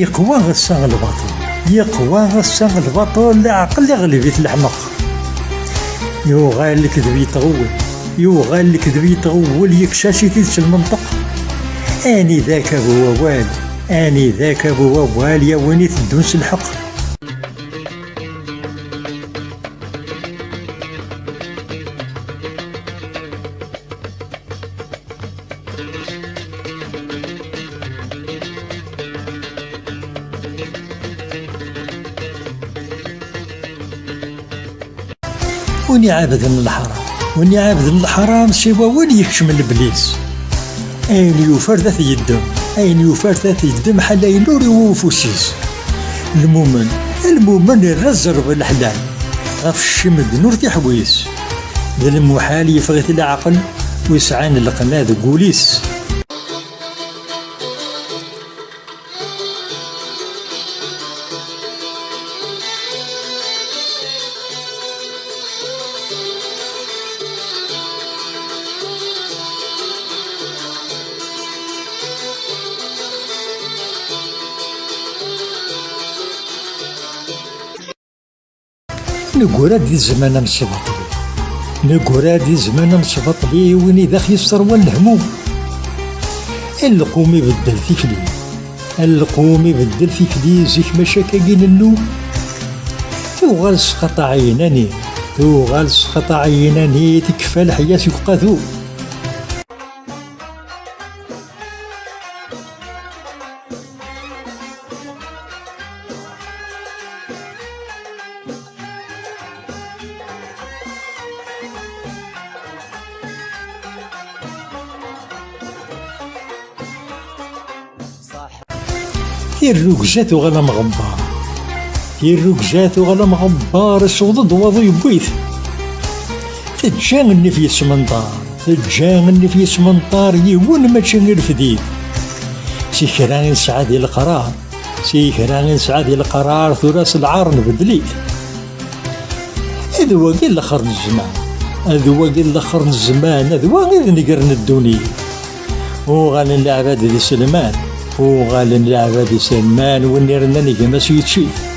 يقوى غسان الباطل، يقوى غسان الباطل، العقل يغلب الحمق. يوغال الكذب يتغول، يوغال الكذب يتغول، يكشاشي تيس المنطق. اني ذاك ابو وال، اني ذاك ابو وال، يا ويني تدونس الحق. وني عابد الحرام، وني عابد الحرام سوا وين يكشم البليس. اين يوفر ذات يدم، اين يوفر ذات يدم، حلا يلوري وفوسيس. المؤمن يرزر بالحلال غف الشمد نور تحويس. ذا المحال يفغت العقل ويسعان القناذ قوليس. نقول هادي الزمان نصبطلي، نقول هادي الزمان نصبطلي، ويني ذاك يسر والهموم. القوم يبدل فيكلي، القوم يبدل فيكلي، زيك مشاكاين النوم. توغال سخط عيناني، توغال سخط عيناني، تكفى الحياة يقاذو. الركجات وغلا مغبار، الركجات وغلا مغبار، صوض وضو يبويث. تجان في سمنطار، تجان في سمنطار، يون ما تشن الفديد. سيكران سعادي القرار، سيكران سعادي القرار، ثلاث العار نبدليت. هذا واقي الاخر الزمان، هذا واقي الاخر الزمان، هذا واقي نقرن الدنيا. وغالا العباد ذي سلمان، وغالا العباد سلمان، ونيرنا نجي ما سيتشيف.